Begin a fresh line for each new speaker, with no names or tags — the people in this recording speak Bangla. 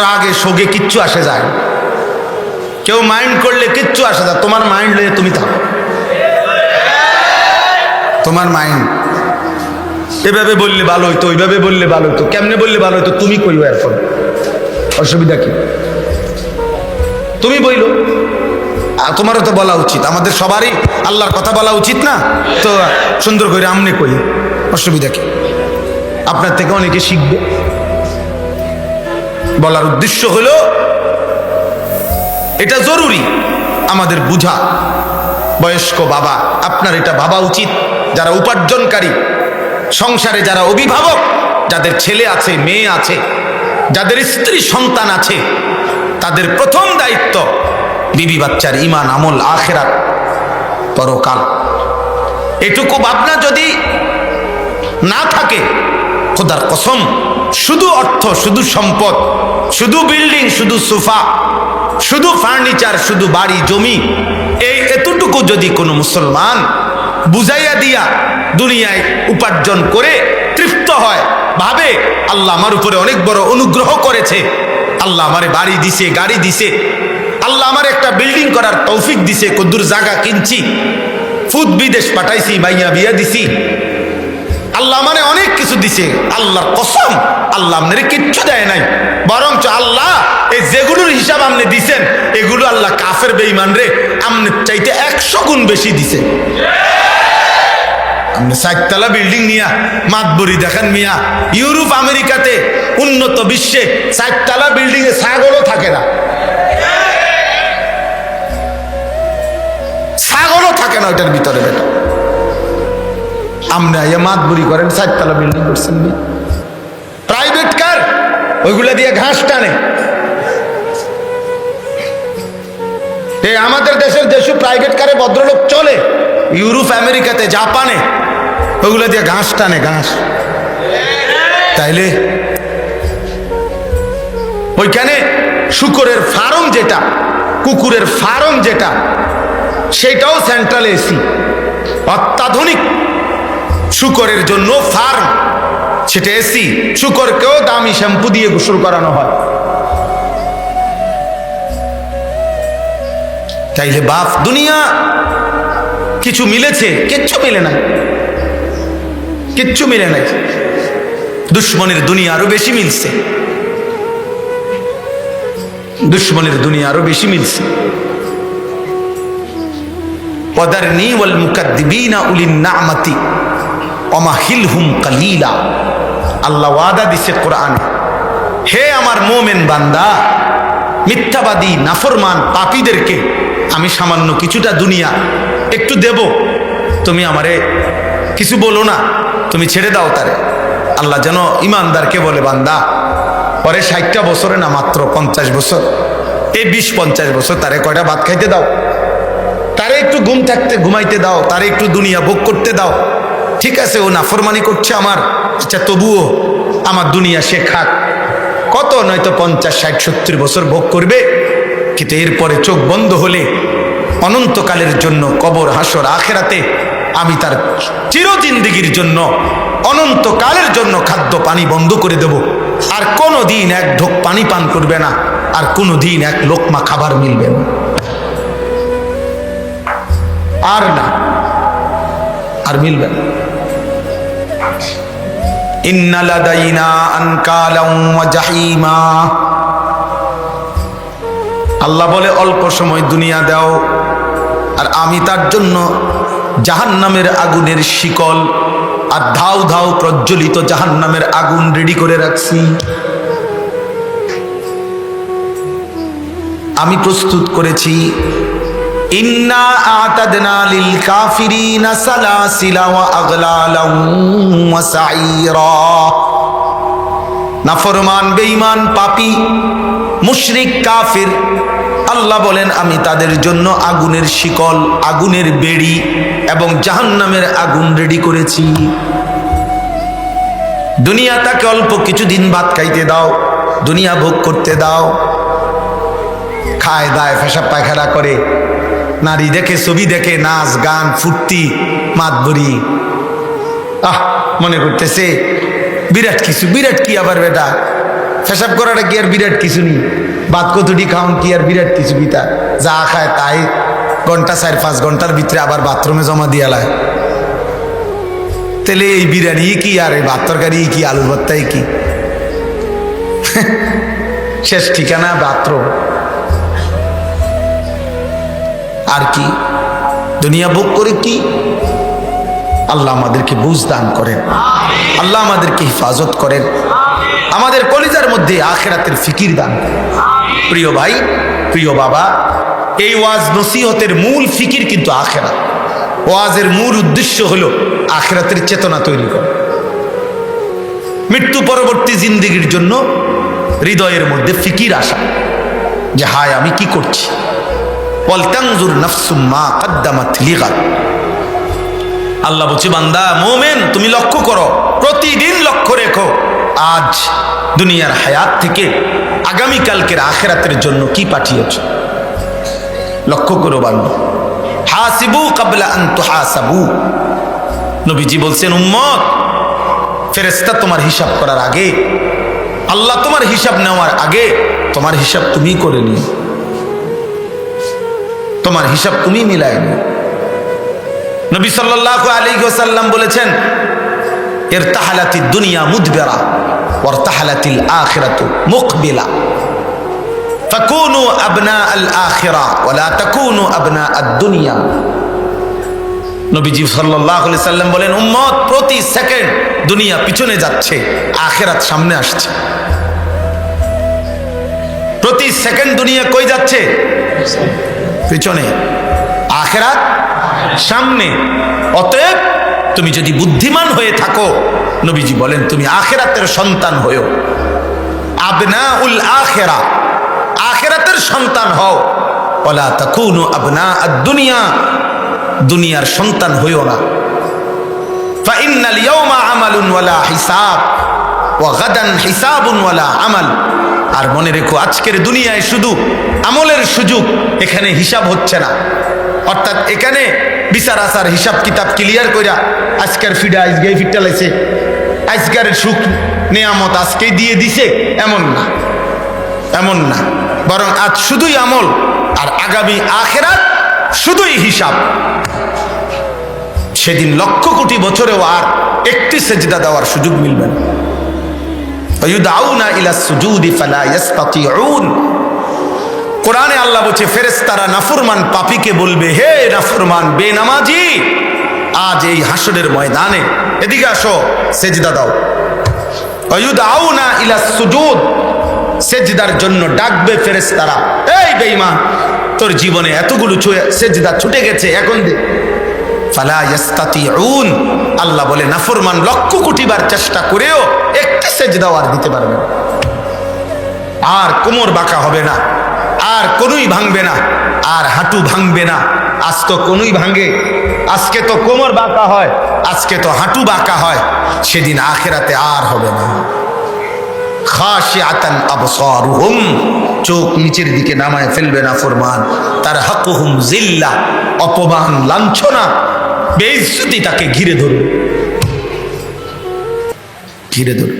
রাগে শোকে কিচ্ছু আসে যায় না। কেউ মাইন্ড করলে কিচ্ছু আসে যায়, তোমার মাইন্ড লয়ে তুমি থাকো। তোমার মাইন্ড এভাবে বললে ভালো হইতো, ওইভাবে বললে ভালো হইতো, কেমনে বললে ভালো হইতো, তুমি কইও। এখন অসুবিধা কি? তুমি বইলো, তোমারও তো বলা উচিত, আমাদের সবারই আল্লাহর কথা বলা উচিত না? তো সুন্দর করে আমনে কই, অসুবিধা কি? আপনার থেকে অনেকে শিখবে। বলার উদ্দেশ্য হলো এটা জরুরি আমাদের বুঝা। বয়স্ক বাবা, আপনার এটা ভাবা উচিত, যারা উপার্জনকারী, সংসারে যারা অভিভাবক, যাদের ছেলে আছে, মেয়ে আছে, যাদের স্ত্রী সন্তান আছে, তাদের প্রথম দায়িত্ব বিবি বাচ্চার ঈমান, আমল, আখিরাত, পরকাল। এটুকু ভাবনা যদি না থাকে, খোদার কসম, শুধু অর্থ, শুধু সম্পদ, শুধু বিল্ডিং, শুধু সোফা, শুধু ফার্নিচার, শুধু বাড়ি জমি, এই এতটুকু যদি কোনো মুসলমান বুঝাইয়া দিয়া দুনিয়ায় উপার্জন করে তৃপ্ত হয়, ভাবে আল্লাহ আমার উপরে অনেক বড় অনুগ্রহ করেছে, আল্লাহ আমারে বাড়ি দিছে, গাড়ি দিছে, আল্লাহ আমার একটা বিল্ডিং করার তৌফিক দিছে, কদ্দুর জায়গা কিনছি, ফুদ বিদেশ পাঠাইছি, মাইয়া বিয়া দিছি, আল্লাহ মানে অনেক কিছু দিছে, আল্লাহর কসম আল্লাহ আপনারে কিচ্ছু দেয় নাই, বরঞ্চ আল্লাহ এই যেগুলোর হিসাব আপনি দিছেন, এগুলো আল্লাহ কাফের বেঈমান রে আপনার চাইতে 100 গুণ বেশি দিছে। আপনি 4 তলা বিল্ডিং নিয়া মাতবরি দেখেন মিয়া, ইউরোপ আমেরিকাতে উন্নত বিশ্বে 4 তলা বিল্ডিং এ ছাগলও থাকে না, ছাগলও থাকে না ওইটার ভিতরে। বেটা আমরা মাতবরি করেন 4 তলা বিল্ডিং করছেন, প্রাইভেট কার, ওইগুলা দিয়ে ঘাস টানে। আমাদের দেশের যেসব প্রাইভেট কারে ভদ্রলোক চলে, ইউরোপ আমেরিকাতে, জাপানে, ওইগুলা দিয়ে ঘাস টানে, ঘাস। তাইলে ওইখানে শুকরের ফার্ম যেটা, কুকুরের ফার্ম যেটা, সেটাও সেন্ট্রাল এসি, অত্যাধুনিক শুকরের জন্য ফার্ম, সেটা এসি। শুকরকেও দামি শ্যাম্পু দিয়ে গোসল করানো হয়। তাইলে বাপ, দুনিয়া কিছু মিলেছে? কিচ্ছু মিলে নাই, কিচ্ছু মিলে নাই। দুশ্মনের দুনিয়া আরো বেশি মিলছে, দুশ্মনের দুনিয়া আরো বেশি মিলছে। ওয়াদারনি ওয়াল মুকাদ্দিবিনা উলিন না'মাতি ওমাহিলহুম কালিলা। আল্লাহ ওয়াদা দিছে কোরআনে, হে আমার মোমেন বান্দা, মিথ্যাবাদী, নাফরমান, পাপীদেরকে আমি সামান্য কিছুটা দুনিয়া একটু দেব, তুমি আমারে কিছু বলো না, তুমি ছেড়ে দাও তারে। আল্লাহ যেন ইমানদারকে বলে, বান্দা পরে 60টা বছরে না মাত্র 50 বছর, এই 20-50 বছর তারে কয়টা ভাত খাইতে দাও, তারে একটু ঘুমাইতে দাও, তারে একটু দুনিয়া ভোগ করতে দাও। ঠিক আছে, ও নাফরমানি করছে আমার, আচ্ছা তবুও আমার দুনিয়া সে খাক, কত নয়তো 50, 60, 70 বছর ভোগ করবে, কিন্তু এরপরে চোখ বন্ধ হলে অনন্তকালের জন্য কবর, হাসর, আখেরাতে আমি তার চিরজিন্দিগির জন্য, অনন্তকালের জন্য খাদ্য পানি বন্ধ করে দেব। আর কোনো দিন এক ঢোক পানি পান করবে না, আর কোনো দিন এক লোকমা খাবার মিলবে না, আর না, আর মিলবে না। ইন্না লাদাইনা আনকালাম ওয়া জাহিমা। আল্লাহ বলে অল্প সময় দুনিয়া দাও, আর আমি তার জন্য জাহান্নামের আগুনের শিকল আর ধাউ ধাউ প্রজ্বলিত জাহান্নামের আগুন রেডি করে রাখছি, আমি প্রস্তুত করেছি। ইন্না আ'তাদনা লিল কাফিরিনা সালাসিলা ওয়া আগলালাম ওয়া সাইরা। নাফরমান, বেঈমান, পাপী, মুশরিক, কাফির, আল্লাহ বলেন আমি তাদের জন্য আগুনের শিকল, আগুনের বেড়ি এবং জাহান্নামের আগুন রেডি করেছি। দুনিয়া তাকে অল্প কিছুদিন ভাত খাইতে দাও, দুনিয়া ভোগ করতে দাও, খায় দায়, পেশাব পায়খানা করে, নারী দেখে, ছবি দেখে, নাচ গান, ফুর্তি, মাতবরি, মনে করতেছে বিরাট কিছু। বিরাট কি আবার বেটা? পেশাব করাটা কি আর বিরাট কিছু নেই, ভাত কতটি খাওন কি আর বিরাট কিছু বিতা, যা খায় তাই ঘন্টা 4-5 ঘন্টার ভিতরে আবার বাথরুমে জমা দিয়া লায়। তাহলে এই বিরিয়ানি কি আর এই ভাত তরকারি কি আলুর ভর্তাই কি, শেষ ঠিকানা বাথরুম। আর কি দুনিয়া ভোগ করে কি? আল্লাহ আমাদেরকে বুঝ দান করেন, আল্লাহ আমাদেরকে হিফাজত করেন, আমাদের কলিজার মধ্যে আখিরাতের ফিকির দান করেন। প্রিয় ভাই, প্রিয় বাবা, এই ওয়াজ নসিহতের মূল ফিকির কিন্তু আখিরাত। ওয়াজের মূল উদ্দেশ্য হলো আখিরাতের চেতনা তৈরি করা, মৃত্যু পরবর্তী জিন্দেগির জন্য হৃদয়ের মধ্যে ফিকির আসা যে হায় আমি কি করছি। ওয়ালতানজুর নাফসুম মা কদ্দামাত লিগাদ। আল্লাহ বলছে বান্দা মুমিন তুমি লক্ষ্য করো, প্রতিদিন লক্ষ্য রেখো আজ দুনিয়ার হায়াত থেকে আগামীকালকের আখিরাতের জন্য কি পাঠিয়েছ। লক্ষ্য করো বান্দা। হাসিবু ক্বাবলা আন তুহাসাবু। নবীজি বলছেন উম্মত, ফেরেশতা তোমার হিসাব করার আগে, আল্লাহ তোমার হিসাব নেওয়ার আগে তোমার হিসাব তুমি করে নিও, তোমার হিসাব তুমি মিলাই নিও। নবী সাল্লাল্লাহু আলাইহি ওয়াসাল্লাম বলেছেন ইরতাহালাতিদ দুনিয়া মুদবিরা ওয়ারতাহালাতিল আখিরাতু মুকবিলা ফাকুনু আবনা আল আখিরা ওয়া লা তাকুনু আবনা আদ দুনিয়া। নবীজি সাল্লাল্লাহু আলাইহি সাল্লাম বলেন উম্মত, প্রতি সেকেন্ড দুনিয়া পিছনে যাচ্ছে, আখিরাত সামনে আসছে। প্রতি সেকেন্ড দুনিয়া কই যাচ্ছে? পিছনে, আখিরাত সামনে। অতএব তুমি যদি বুদ্ধিমান হয়ে থাকো, নবীজি বলেন তুমি আখিরাতের সন্তান হও, আবনাউল আখিরা, আখিরাতের সন্তান হও। ওয়ালা তাকুনু আবনা আদ দুনিয়া, দুনিয়ার সন্তান হইও না। ফাইন্নাল ইয়াওমা আমালুন ওয়ালা হিসাব ওয়া গাদান হিসাবুন ওয়ালা আমাল। আর মনে রেখো আজকের দুনিয়ায় শুধু আমলের সুযোগ, এখানে হিসাব হচ্ছে না। অর্থাৎ এখানে বিচার আচার হিসাব কিতাব ক্লিয়ার কইরা আজকের ফিডা আজকেই ফিটটা লাইছে, আজকের সুখ নিয়ামত আজকেই দিয়ে দিছে, এমন না, এমন না। বরং আজ শুধুই আমল, আর আগামী আখিরাত শুধুই হিসাব। সেদিন লক্ষ কোটি বছরেও আর একটি সেজদা দেওয়ার সুযোগ মিলবে না। কোরআনে আল্লাহ বলছে ফেরেশতারা নাফরমান পাপীকে বলবে, হে নাফরমান বেনামাজি, আজ এই হাসরের ময়দানে এদিকে আসো, সেজদা দাও। ওয়ায়ুদআউনা ইলা সুজুদ, সেজদার জন্য ডাকবে ফেরেশতারা। এই বেঈমান, তোর জীবনে এতগুলো সেজদা ছুটে গেছে, এখন দে। ফালা ইস্তাতিউন, আল্লাহ বলে নাফরমান লক্ষ কোটি বার চেষ্টা করেও একটি সেজদাও আর দিতে পারবে না। আর কোমর বাঁকা হবে না, আর কোনই ভাঙবে না, আর হাঁটু ভাঙবে না। আজ তো কোনই ভাঙে, আজকে তো কোমর বাঁকা হয়, আজকে তো হাঁটু বাঁকা হয়, সেদিন আখিরাতে আর হবে না। খাশিআতান আবসারুহুম, চোখ নিচের দিকে নামায় ফেলবে না ফরমান। তারহাকুহুম জিল্লাহ, অপমান লাঞ্ছনা বেইজ্জতি তাকে ঘিরে ধরবে, ঘিরে ধরবে।